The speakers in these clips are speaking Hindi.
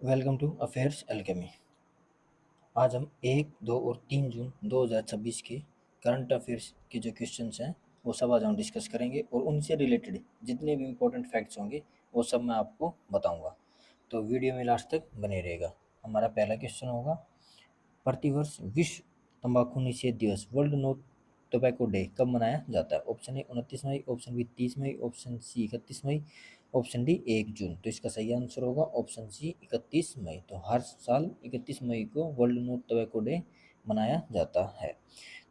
Welcome to affairs alchemy. आज हम 1, 2 और 3 जून 2026 के करंट अफेयर्स के जो क्वेश्चंस हैं वो सब आज हम डिस्कस करेंगे और उनसे रिलेटेड जितने भी इम्पोर्टेंट फैक्ट्स होंगे वो सब मैं आपको बताऊंगा। तो वीडियो में लास्ट तक बने रहेगा। हमारा पहला क्वेश्चन होगा, प्रतिवर्ष विश्व तंबाकू निषेध दिवस वर्ल्ड नो टोबैको डे कब मनाया जाता है? ऑप्शन ए 29 मई, ऑप्शन बी 30 मई, ऑप्शन सी 31 मई, ऑप्शन डी 1 जून। तो इसका सही आंसर होगा ऑप्शन सी 31 मई। तो हर साल 31 मई को वर्ल्ड नो टोबैको डे मनाया जाता है।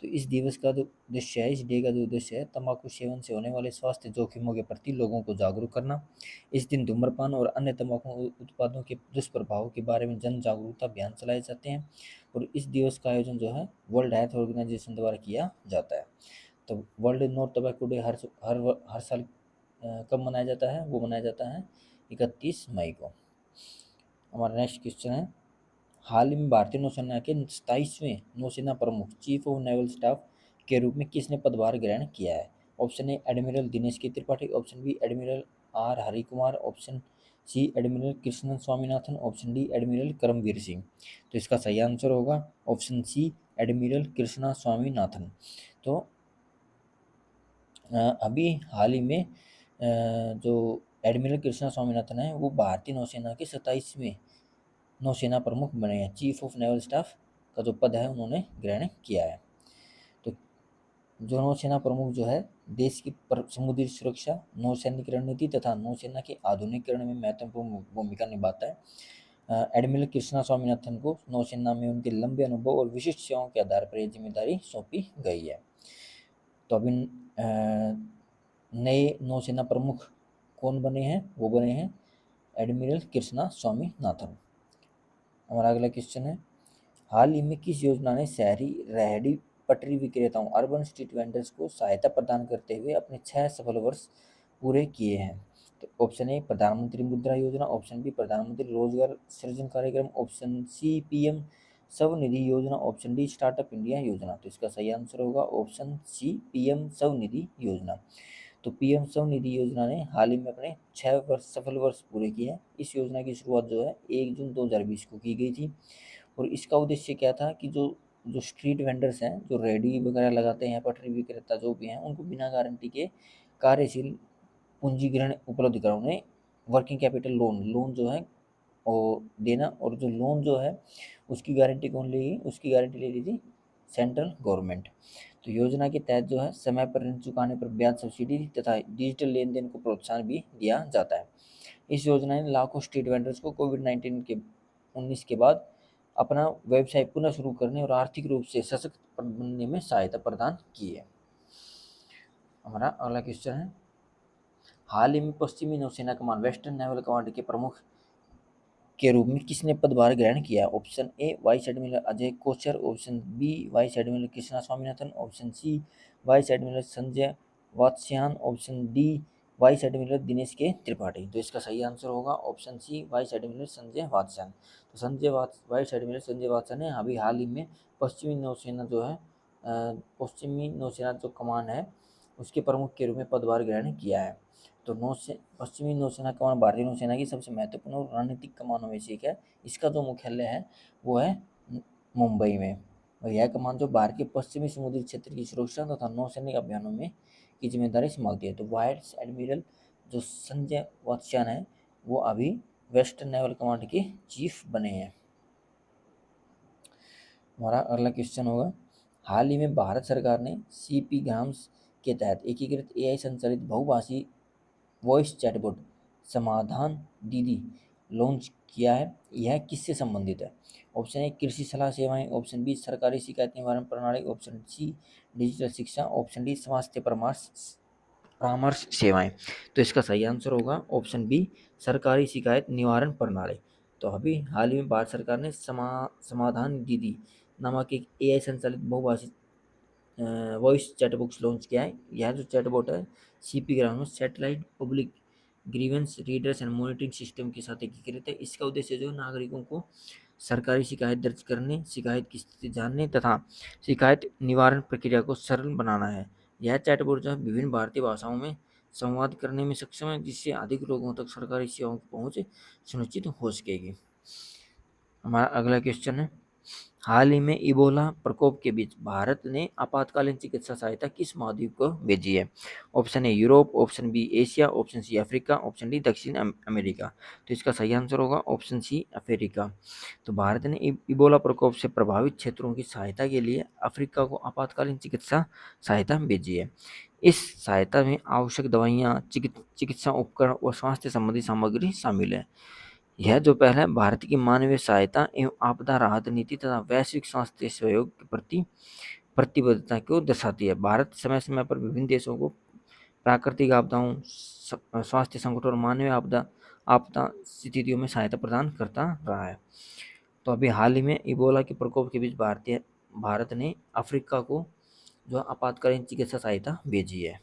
तो इस दिवस का जो उद्देश्य है, इस डे का जो उद्देश्य है, तंबाकू सेवन से होने वाले स्वास्थ्य जोखिमों के प्रति लोगों को जागरूक करना। इस दिन धूम्रपान और अन्य तंबाकू उत्पादों के दुष्प्रभावों के बारे में जन जागरूकता अभियान चलाए जाते हैं और इस दिवस का आयोजन जो है वर्ल्ड हेल्थ ऑर्गेनाइजेशन द्वारा किया जाता है। तो वर्ल्ड नो टोबैको डे हर साल कब मनाया जाता है? वो मनाया जाता है 31 मई को। हमारा नेक्स्ट क्वेश्चन है, हाल ही में भारतीय नौसेना के 27वें नौसेना प्रमुख चीफ ऑफ नेवल स्टाफ के रूप में किसने पदभार ग्रहण किया है? ऑप्शन ए admiral Dinesh K Tripathi, option B admiral R Hari Kumar, option C admiral Krishnan Swaminathan, option D admiral Karambir Singh. तो इसका सही आंसर होगा option C admiral Krishna Swaminathan. तो अभी हाल ही में जो एडमिरल कृष्णा स्वामीनाथन है वो भारतीय नौसेना के 27वें नौसेना प्रमुख बने हैं। चीफ ऑफ नेवल स्टाफ का जो पद है उन्होंने ग्रहण किया है। तो जो नौसेना प्रमुख जो है देश की समुद्री सुरक्षा, नौसैनिक रणनीति तथा नौसेना के आधुनिकीकरण में महत्वपूर्ण भूमिका निभाता है। एडमिरल कृष्णा स्वामीनाथन को नौसेना में उनके लंबे अनुभव और विशिष्ट सेवाओं के आधार पर यह जिम्मेदारी सौंपी गई है। तो अभी नए नौसेना प्रमुख कौन बने हैं? वो बने हैं एडमिरल कृष्णा स्वामीनाथन। हमारा अगला क्वेश्चन है, हाल ही में किस योजना ने शहरी रेहड़ी पटरी विक्रेताओं अर्बन स्ट्रीट वेंडर्स को सहायता प्रदान करते हुए अपने 6 सफल वर्ष पूरे किए हैं? तो ऑप्शन ए प्रधानमंत्री मुद्रा योजना, ऑप्शन बी प्रधानमंत्री रोजगार सृजन कार्यक्रम, ऑप्शन सी पीएम स्वनिधि योजना, ऑप्शन डी स्टार्टअप इंडिया योजना। तो इसका सही आंसर होगा ऑप्शन सी पीएम स्वनिधि योजना। तो पीएम स्वनिधि योजना ने हाल ही में अपने 6 सफल वर्ष पूरे किए हैं। इस योजना की शुरुआत जो है 1 जून 2020 को की गई थी और इसका उद्देश्य क्या था कि जो जो स्ट्रीट वेंडर्स हैं, जो रेडी वगैरह लगाते हैं, पटरी विक्रेता जो भी हैं, उनको बिना गारंटी के कार्यशील पूंजीकरण उपलब्ध करा, उन्हें वर्किंग कैपिटल लोन जो है वो देना। और जो लोन जो है उसकी गारंटी कौन लेगी? उसकी गारंटी ले ली थी सेंट्रल गवर्नमेंट। तो योजना के तहत जो है समय पर ऋण चुकाने पर ब्याज सब्सिडी तथा डिजिटल लेन देन को प्रोत्साहन भी दिया जाता है। इस योजना ने लाखों स्ट्रीट वेंडर्स को कोविड-19 के बाद अपना व्यवसाय पुनः शुरू करने और आर्थिक रूप से सशक्त बनने में सहायता प्रदान की है। हमारा अगला क्वेश्चन है, हाल ही में पश्चिमी नौसेना कमान वेस्टर्न नेवल कमांड के प्रमुख के रूप में किसने पदभार ग्रहण किया? Option A vice admiral Ajay Kochar, option B vice admiral Krishna Swaminathan, option C vice admiral Sanjay Vatsayan, option D vice admiral Dinesh K Tripathi. तो इसका सही आंसर होगा option C vice admiral Sanjay Vatsayan. तो वाइस एडमिरल संजय वात्स्यायन ने अभी हाल ही में पश्चिमी नौसेना जो है पश्चिमी नौसेना जो कमान है उसके प्रमुख के रूप में पदभार ग्रहण किया है। तो पश्चिमी नौसेना कमान भारतीय नौसेना की सबसे महत्वपूर्ण और रणनीतिक कमानों में से एक है। इसका जो मुख्यालय है वो है मुंबई में और यह कमान जो भारत के पश्चिमी समुद्री क्षेत्र की सुरक्षा तथा नौसैनिक अभियानों में की जिम्मेदारी संभालती है। तो वाइस एडमिरल जो संजय वात्स्यायन है वो अभी वेस्टर्न नेवल कमांड के चीफ बने हैं। हमारा अगला क्वेश्चन होगा, हाल ही में भारत सरकार ने सीपी ग्राम्स के तहत एकीकृत एआई संचालित बहुभाषी वॉइस चैटबॉट समाधान दीदी लॉन्च किया है। यह किससे संबंधित है? ऑप्शन ए कृषि सलाह सेवाएं, ऑप्शन बी सरकारी शिकायत निवारण प्रणाली, ऑप्शन सी डिजिटल शिक्षा, ऑप्शन डी स्वास्थ्य परामर्श परामर्श सेवाएं। तो इसका सही आंसर होगा ऑप्शन बी सरकारी शिकायत निवारण प्रणाली। तो अभी हाल ही में भारत सरकार ने समाधान दीदी नामक एक एआई संचालित बहुभाषी वॉइस चैटबॉक्स लॉन्च किया है। यह जो चैटबॉट है CP gram satellite public grievance readers and monitoring system के साथ एकीकृत है। इसका उद्देश्य जो नागरिकों को सरकारी शिकायत दर्ज करने, शिकायत की स्थिति जानने तथा शिकायत निवारण प्रक्रिया को सरल बनाना है। यह चैटबॉट जो है विभिन्न भारतीय भाषाओं में संवाद करने में सक्षम है, जिससे अधिक लोगों तक सरकारी सेवाओं की पहुंच सुनिश्चित हो सकेगी। हमारा अगला क्वेश्चन है, हाल ही में इबोला प्रकोप के बीच भारत ने आपातकालीन चिकित्सा सहायता किस महाद्वीप को भेजी है? Option A Europe, option B Asia, option C Africa, option D दक्षिण अमेरिका। तो इसका सही आंसर होगा ऑप्शन सी अफ्रीका। तो भारत ने इबोला प्रकोप से प्रभावित क्षेत्रों की सहायता के लिए अफ्रीका को आपातकालीन चिकित्सा सहायता भेजी है। इस सहायता में आवश्यक दवाइयाँ, चिकित्सा उपकरण और स्वास्थ्य संबंधी सामग्री शामिल है। यह जो पहल है भारत की मानवीय सहायता एवं आपदा राहत नीति तथा वैश्विक स्वास्थ्य सहयोग के प्रति प्रतिबद्धता को दर्शाती है। भारत समय समय पर विभिन्न देशों को प्राकृतिक आपदाओं, स्वास्थ्य संकट और मानवीय आपदा आपदा स्थितियों में सहायता प्रदान करता रहा है। तो अभी हाल ही में इबोला के प्रकोप के बीच भारत ने अफ्रीका को जो आपातकालीन चिकित्सा सहायता भेजी है।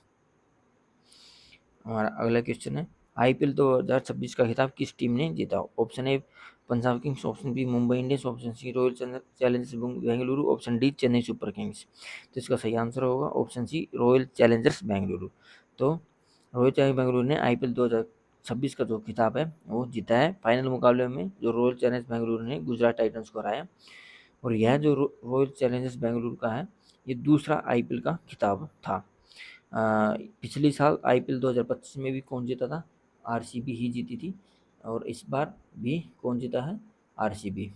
हमारा अगला क्वेश्चन है, आईपीएल 2026 का खिताब किस टीम ने जीता? Option A Punjab Kings, option B Mumbai Indians, option C Royal Challengers Bengaluru, option D Chennai Super Kings. तो इसका सही आंसर होगा option C Royal Challengers Bengaluru. तो रॉयल चैलेंजर्स बेंगलुरु ने आईपीएल 2026 का जो खिताब है वो जीता है। फाइनल मुकाबले में जो रॉयल चैलेंजर्स बेंगलुरु ने गुजरात टाइटंस को हराया, और यह जो रॉयल चैलेंजर्स बेंगलुरु का है ये दूसरा आईपीएल का खिताब था। पिछली साल आईपीएल 2025 में भी कौन जीता था? आरसीबी ही जीती थी, और इस बार भी कौन जीता है? आरसीबी।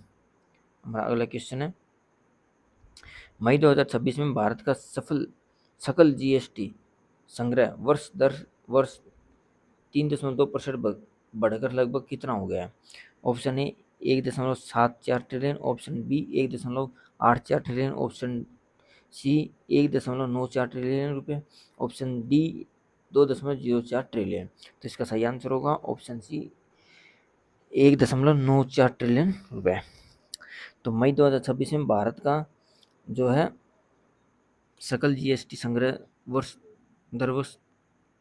हमारा अगला क्वेश्चन है, मई 2026 में भारत का सकल जीएसटी संग्रह वर्ष दर वर्ष 3.2% बढ़कर लगभग कितना हो गया है? Option A 1.74 trillion, option B 1.84 trillion, option C 1.94 trillion रुपये, ऑप्शन डी 2.04 ट्रिलियन। तो इसका सही आंसर होगा ऑप्शन सी 1.94 ट्रिलियन रुपये। तो मई 2026 में भारत का जो है सकल जीएसटी संग्रह वर्ष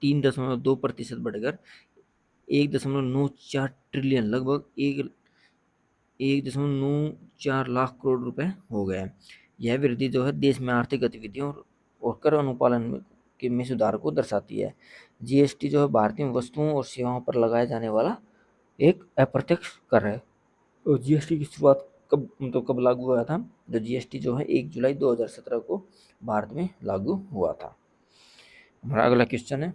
3.2% बढ़कर 1.94 ट्रिलियन लगभग 1.94 लाख करोड़ रुपए हो गए। यह वृद्धि जो है देश में आर्थिक गतिविधियों और कर अनुपालन में सुधार को दर्शाती है। जीएसटी जो है भारतीय वस्तुओं और सेवाओं पर लगाया जाने वाला एक अप्रत्यक्ष कर है। और जीएसटी की शुरुआत कब लागू हुआ था? जो जीएसटी जो है 1 जुलाई 2017 को भारत में लागू हुआ था। हमारा अगला क्वेश्चन है,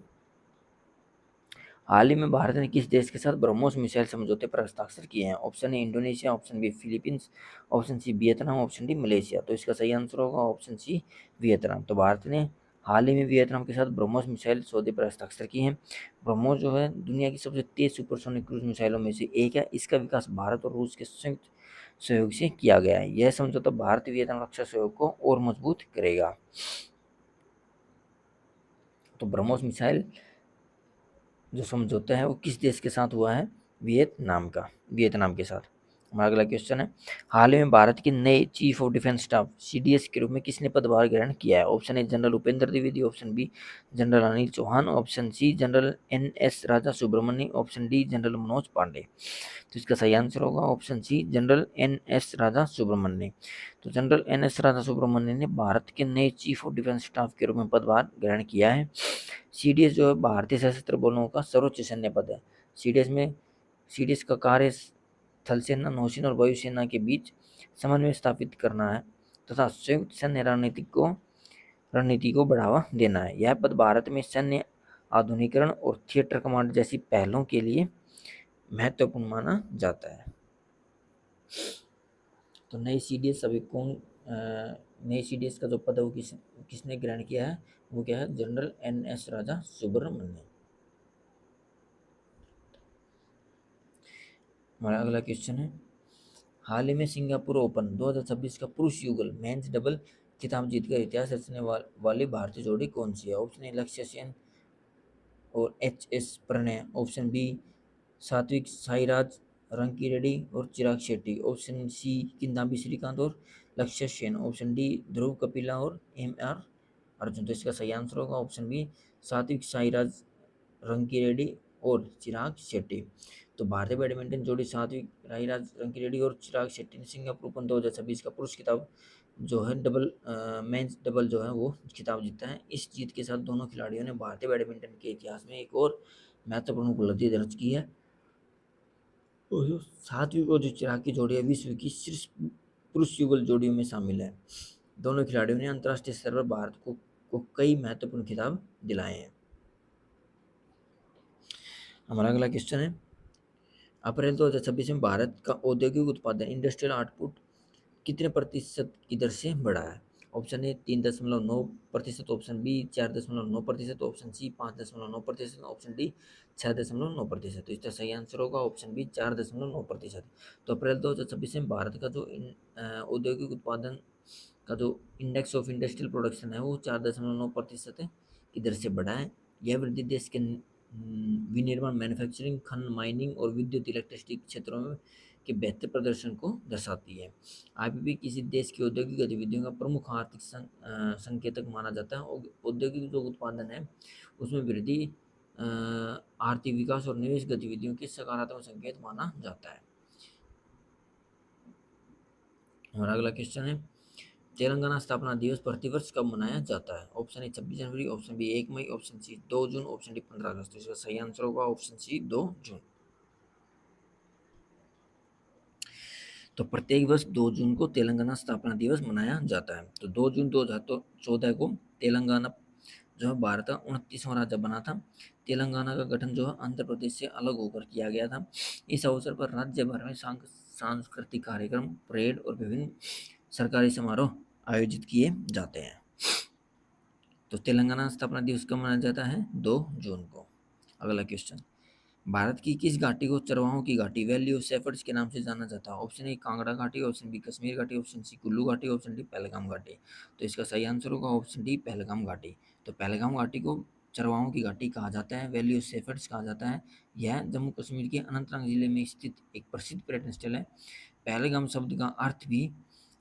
हाल ही में भारत ने किस देश के साथ ब्रह्मोस मिसाइल समझौते पर हस्ताक्षर किए हैं? Option A Indonesia, option B Philippines, option C Vietnam, option D Malaysia. तो इसका सही आंसर होगा ऑप्शन सी वियतनाम। तो भारत ने हाल ही में वियतनाम के साथ ब्रह्मोस मिसाइल सौदे पर हस्ताक्षर किए हैं। ब्रह्मोस जो है दुनिया की सबसे तेज सुपरसोनिक क्रूज मिसाइलों में से एक है। इसका विकास भारत और रूस के संयुक्त सहयोग से किया गया है। यह समझौता भारत वियतनाम रक्षा सहयोग को और मजबूत करेगा। तो ब्रह्मोस मिसाइल जो समझौता है वो किस देश के साथ हुआ है? वियतनाम के साथ। हमारा अगला क्वेश्चन है, हाल ही में भारत के नए chief of defence staff CDS के रूप में किसने पदभार ग्रहण किया है? Option A general Upendra Dwivedi, option B general Anil Chauhan, option C general NS Raja Subramaniam, option D general Manoj Pande. तो इसका सही आंसर होगा option C general NS Raja Subramaniam. तो जनरल एनएस राजा सुब्रमण्यम ने भारत के नए चीफ ऑफ डिफेंस स्टाफ के रूप में पदभार ग्रहण किया है। सीडीएस जो है भारतीय सशस्त्र बलों का सर्वोच्च सैन्य पद है। सीडीएस का कार्य थल सेना, नौसेना और वायुसेना के बीच समन्वय स्थापित करना है तथा संयुक्त सैन्य रणनीति को बढ़ावा देना है। यह पद भारत में सैन्य आधुनिकीकरण और थिएटर कमांड जैसी पहलों के लिए महत्वपूर्ण माना जाता है। तो नई सीडीएस का जो पद है वो किसने ग्रहण किया है? वो क्या है? General NS Raja Subramaniam. हमारा अगला क्वेश्चन है, हाल ही में सिंगापुर ओपन 2026 का पुरुष युगल मेंस डबल खिताब जीतकर इतिहास रचने वाली भारतीय जोड़ी कौन सी है? ऑप्शन ए लक्ष्य सेन और HS. Pranay, option B Satwik Sairaj Rankireddy और चिराग शेट्टी, ऑप्शन सी किदाम्बी श्रीकांत और लक्ष्य सेन, ऑप्शन डी ध्रुव कपिला और एम.आर. अर्जुन। तो इसका सही आंसर होगा ऑप्शन बी सात्विक साईराज रंकीरेड्डी और चिराग शेट्टी। तो भारतीय बैडमिंटन जोड़ी सात्विक साईराज रंकीरेड्डी और चिराग शेट्टी ने सिंगापुर ओपन 2026 का पुरुष खिताब जो है मेंस डबल जो है वो खिताब जीता है। इस जीत के साथ दोनों खिलाड़ियों ने भारतीय बैडमिंटन के इतिहास में एक और महत्वपूर्ण उपलब्धि दर्ज की है। और जो सातवीं और जो चिराग की जोड़ी है विश्व की शीर्ष पुरुष युगल जोड़ियों में शामिल है। दोनों खिलाड़ियों ने अंतर्राष्ट्रीय स्तर पर भारत को कई महत्वपूर्ण खिताब दिलाए हैं। हमारा अगला क्वेश्चन है, अप्रैल 2026 में भारत का औद्योगिक उत्पादन इंडस्ट्रियल आउटपुट कितने प्रतिशत की दर से बढ़ा है? Option A 3.9%, option B 4.9%, option C 5.9%, option D 6.9%। तो इसका सही आंसर होगा ऑप्शन बी 4.9%। तो अप्रैल 2026 में भारत का जो औद्योगिक उत्पादन का जो इंडेक्स ऑफ इंडस्ट्रियल प्रोडक्शन है वो 4.9% की दर से बढ़ा है। यह वृद्धि देश के विनिर्माण, मैन्युफैक्चरिंग, खनन, माइनिंग और विद्युत इलेक्ट्रिसिटी क्षेत्रों में के बेहतर प्रदर्शन को दर्शाती है। आईपीपी किसी देश की औद्योगिक गतिविधियों का प्रमुख आर्थिक संकेतक माना जाता है। औद्योगिक जो उत्पादन है उसमें वृद्धि आर्थिक विकास और निवेश गतिविधियों के सकारात्मक संकेत माना जाता है। हमारा अगला क्वेश्चन है, तेलंगाना स्थापना दिवस प्रतिवर्ष कब मनाया जाता है? ऑप्शन ए 26 जनवरी, ऑप्शन बी 1 मई, ऑप्शन सी 2 जून, ऑप्शन डी 15 अगस्त। तो इसका सही आंसर होगा ऑप्शन सी 2 जून। तो प्रत्येक वर्ष 2 जून को तेलंगाना स्थापना दिवस मनाया जाता है। तो 2 जून 2014 को तेलंगाना जो है भारत का 29वां राज्य बना था। तेलंगाना का गठन जो है आंध्र प्रदेश से अलग होकर किया गया था। इस अवसर पर राज्य भर में सांस्कृतिक कार्यक्रम, परेड और विभिन्न सरकारी समारोह आयोजित किए जाते हैं। तो तेलंगाना स्थापना दिवस कब मनाया जाता है? 2 जून को। अगला क्वेश्चन, भारत की किस घाटी को चरवाहों की घाटी, वैली ऑफ शेफर्ड्स के नाम से जाना जाता है? ऑप्शन ए कांगड़ा घाटी, ऑप्शन बी कश्मीर घाटी, ऑप्शन सी कुल्लू घाटी, ऑप्शन डी पहलगाम घाटी। तो इसका सही आंसर होगा ऑप्शन डी पहलगाम घाटी। तो पहलगाम घाटी को चरवाहों की घाटी कहा जाता है, वैली ऑफ शेफर्ड्स कहा जाता है। यह जम्मू कश्मीर के अनंतनाग जिले में स्थित एक प्रसिद्ध पर्यटन स्थल है। पहलगाम शब्द का अर्थ भी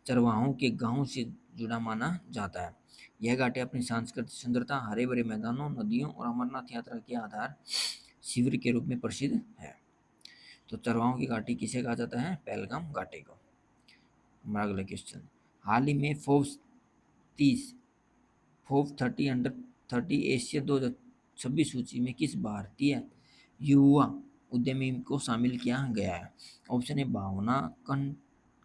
चरवाहों के गांव से जुड़ा माना जाता है। यह घाटी अपनी सांस्कृतिक सुंदरता, हरे भरे मैदानों, नदियों और अमरनाथ यात्रा के आधार शिविर के रूप में प्रसिद्ध है। तो चरवाहों की घाटी किसे कहा जाता है? पहलगाम घाटी को। हमारा अगला क्वेश्चन, हाल ही में फोर्ब्स 30 अंडर 30 एशिया 2026 सूची में किस भारतीय युवा उद्यमी को शामिल किया गया है? ऑप्शन ए भावना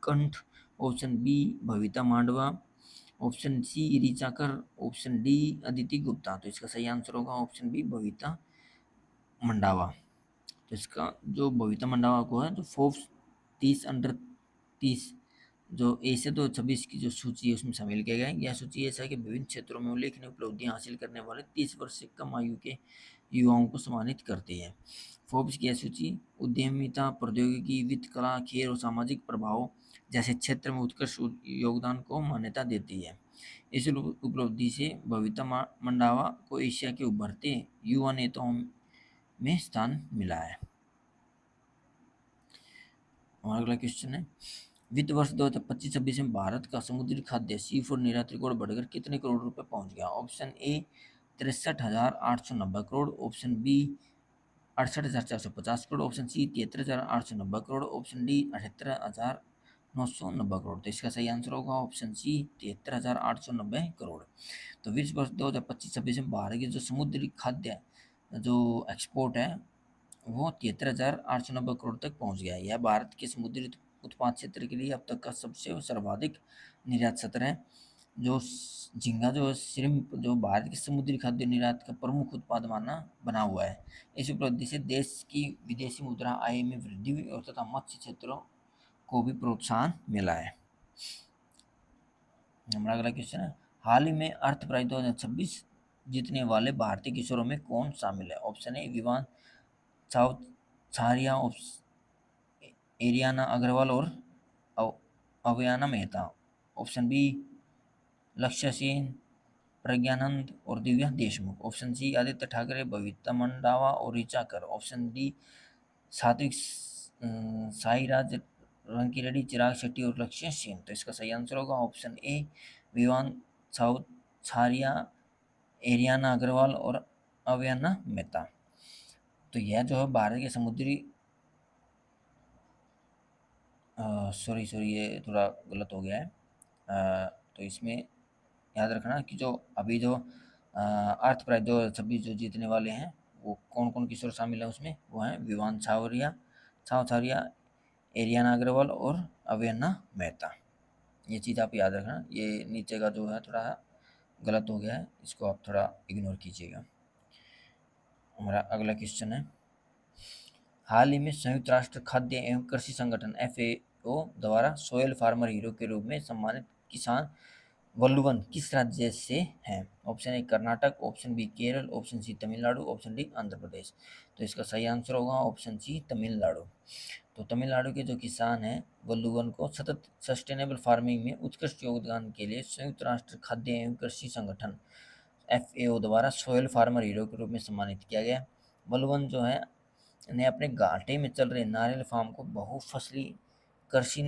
कंठ, ऑप्शन बी भविता मांडवा, ऑप्शन सी ऋचा कर, ऑप्शन डी अदिति गुप्ता। तो इसका सही आंसर होगा ऑप्शन बी भविता मंडावा। तो इसका जो बबीता मंडावा को है जो फोर्ब्स 30 अंडर 30 जो एशिया 2026 की जो सूची है उसमें शामिल किया गया है। यह सूची ऐसा है कि विभिन्न क्षेत्रों में उल्लेखनीय उपलब्धियां हासिल करने वाले 30 वर्ष से कम आयु के युवाओं को सम्मानित करती है। फोर्ब्स की यह सूची उद्यमिता, प्रौद्योगिकी, वित्त, कला, खेल और सामाजिक प्रभाव जैसे क्षेत्र में उत्कृष्ट योगदान को मान्यता देती है। इस उपलब्धि से बबीता मंडावा को एशिया के उभरते युवा नेताओं में स्थान मिला है। हमारा अगला क्वेश्चन है, वित्त वर्ष 2025-26 में भारत का समुद्री खाद्य सी फूड निर्यात रिकॉर्ड बढ़कर कितने करोड़ रुपए पहुंच गया? Option A 63,890 crore, option B 68,450 crore, option C 73,890 crore, option D 78,990 crore. तो इसका सही आंसर होगा ऑप्शन सी 73,890 करोड़। तो विश्व वर्ष 2025-26 में भारत की जो समुद्री खाद्य जो एक्सपोर्ट है वो 73,890 करोड़ तक पहुंच गया है। यह भारत के समुद्री उत्पाद क्षेत्र के लिए अब तक का सबसे सर्वाधिक निर्यात सत्र है। जो झींगा जो श्रिम्प जो भारत के समुद्री खाद्य निर्यात का प्रमुख उत्पाद माना बना हुआ है। इस उपलब्धि से देश की विदेशी मुद्रा आय में वृद्धि हुई और तथा मत्स्य क्षेत्रों को भी प्रोत्साहन मिला है। हमारा अगला क्वेश्चन है, हाल ही में अर्थ प्राइज 2026 जीतने वाले भारतीय किशोरों में कौन शामिल है? ऑप्शन ए विवान छारिया, एरियाना अग्रवाल और अवयाना मेहता, ऑप्शन बी लक्ष्य सेन, प्रज्ञानंद और दिव्या देशमुख, ऑप्शन सी आदित्य ठाकरे, बबीता मंडावा और ऋचा कर, ऑप्शन डी सात्विक साईराज रंकीरेड्डी, चिराग शेट्टी और लक्ष्य सेन। तो इसका सही आंसर होगा ऑप्शन ए विवान छारिया, एरियाना अग्रवाल और अवयाना मेहता। तो यह जो है भारत के समुद्री सॉरी ये थोड़ा गलत हो गया है। तो इसमें याद रखना कि जो अभी जो अर्थ प्राइज 2026 जो जीतने वाले हैं वो कौन कौन किशोर शामिल है उसमें, वो हैं विवान छावरिया, सावधारिया, एरियाना अग्रवाल और अवेन्ना मेहता। ये चीज़ आप याद रखना। ये नीचे का जो है थोड़ा गलत हो गया है, इसको आप थोड़ा इग्नोर कीजिएगा। हमारा अगला क्वेश्चन है, हाल ही में संयुक्त राष्ट्र खाद्य एवं कृषि संगठन FAO द्वारा सोयल फार्मर हीरो के रूप में सम्मानित किसान वल्लुवन किस राज्य से हैं? Option A Karnataka, option B Kerala, option C Tamil Nadu, option D Andhra Pradesh. तो इसका सही आंसर होगा ऑप्शन सी तमिलनाडु। तो तमिलनाडु के जो किसान हैं वल्लुवन को सतत सस्टेनेबल फार्मिंग में उत्कृष्ट योगदान के लिए संयुक्त राष्ट्र खाद्य एवं कृषि संगठन FAO द्वारा सोयल फार्मर हीरो के रूप में सम्मानित किया गया। वल्लुवन जो है ने अपने घाटे में चल रहे नारियल फार्म को बहुफसली कृषि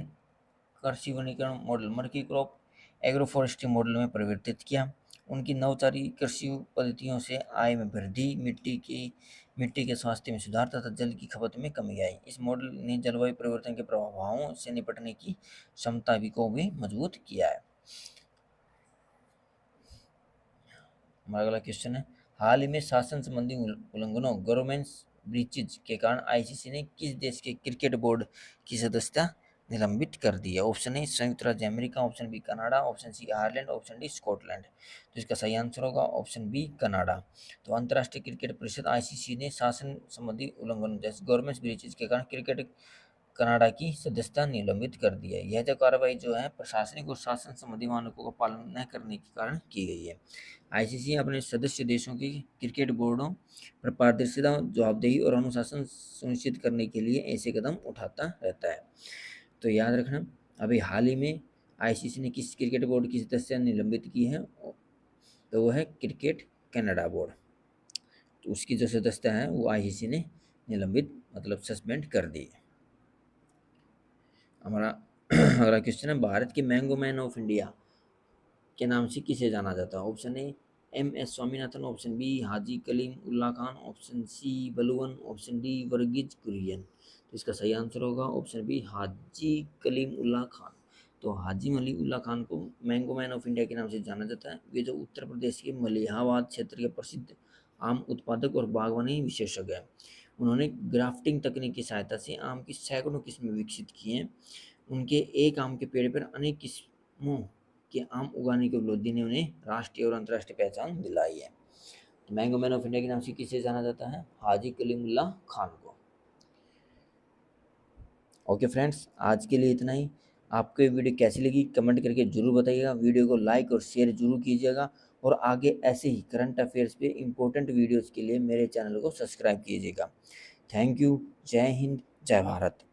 कृषि वनीकरण model multi crop agro forestry model में परिवर्तित किया। उनकी नवचारी कृषि पद्धतियों से आय में वृद्धि, मिट्टी के स्वास्थ्य में सुधार तथा जल की खपत में कमी आई। इस मॉडल ने जलवायु परिवर्तन के प्रभावों से निपटने की क्षमता को भी मजबूत किया है। हमारा अगला क्वेश्चन है, हाल ही में शासन संबंधी उल्लंघनों गवर्नेंस ब्रीचेज के कारण ICC ने किस देश के क्रिकेट बोर्ड की सदस्यता निलंबित कर दी है? ऑप्शन ए संयुक्त राज्य America, option B Canada, option C Ireland, option D Scotland. तो इसका सही आंसर होगा ऑप्शन बी कनाडा। तो अंतर्राष्ट्रीय क्रिकेट परिषद ICC ने शासन संबंधी उल्लंघनों जैसे गवर्नेंस ब्रीचेज के कारण क्रिकेट कनाडा की सदस्यता निलंबित कर दी है। यह जो कार्रवाई जो है प्रशासनिक और शासन संबंधी मानकों का पालन न करने के कारण की गई है। ICC अपने सदस्य देशों की क्रिकेट बोर्डों पर पारदर्शिता, जवाबदेही और अनुशासन सुनिश्चित करने के लिए ऐसे कदम उठाता रहता है। तो याद रखना, अभी हाल ही में ICC ने किस क्रिकेट बोर्ड की सदस्यता निलंबित की है? तो वो है क्रिकेट कनाडा बोर्ड। तो उसकी जो सदस्यता है वो ICC ने निलंबित मतलब सस्पेंड कर दी है। हमारा अगला क्वेश्चन है, भारत के मैंगो मैन ऑफ इंडिया के नाम से किसे जाना जाता है? Option A MS Swaminathan, option B Haji Kalim Ullah Khan, option C Baluvan, option D Varghese Kurien. तो इसका सही आंसर होगा ऑप्शन बी हाजी कलीम उल्ला खान। तो हाजी अली उल्ला खान को मैंगो मैन ऑफ इंडिया के नाम से जाना जाता है। वे जो उत्तर प्रदेश के मलिहाबाद क्षेत्र के प्रसिद्ध आम उत्पादक और बागवानी विशेषज्ञ हैं। उन्होंने ग्राफ्टिंग तकनीक की सहायता से आम की सैकड़ों किस्में विकसित की हैं। उनके एक आम के पेड़ पर अनेक किस्मों के आम उगाने की उपलब्धि ने उन्हें राष्ट्रीय और अंतर्राष्ट्रीय पहचान दिलाई है। तो मैंगो मैन ऑफ इंडिया के नाम से किसे जाना जाता है? हाजी कलीमुल्ला खान को। ओके फ्रेंड्स, आज के लिए इतना ही। आपको ये वीडियो कैसी लगी कमेंट करके जरूर बताइएगा। वीडियो को लाइक और शेयर जरूर कीजिएगा और आगे ऐसे ही करंट अफेयर्स पे इम्पोर्टेंट वीडियोज़ के लिए मेरे चैनल को सब्सक्राइब कीजिएगा। Thank you. जय हिंद, जय भारत।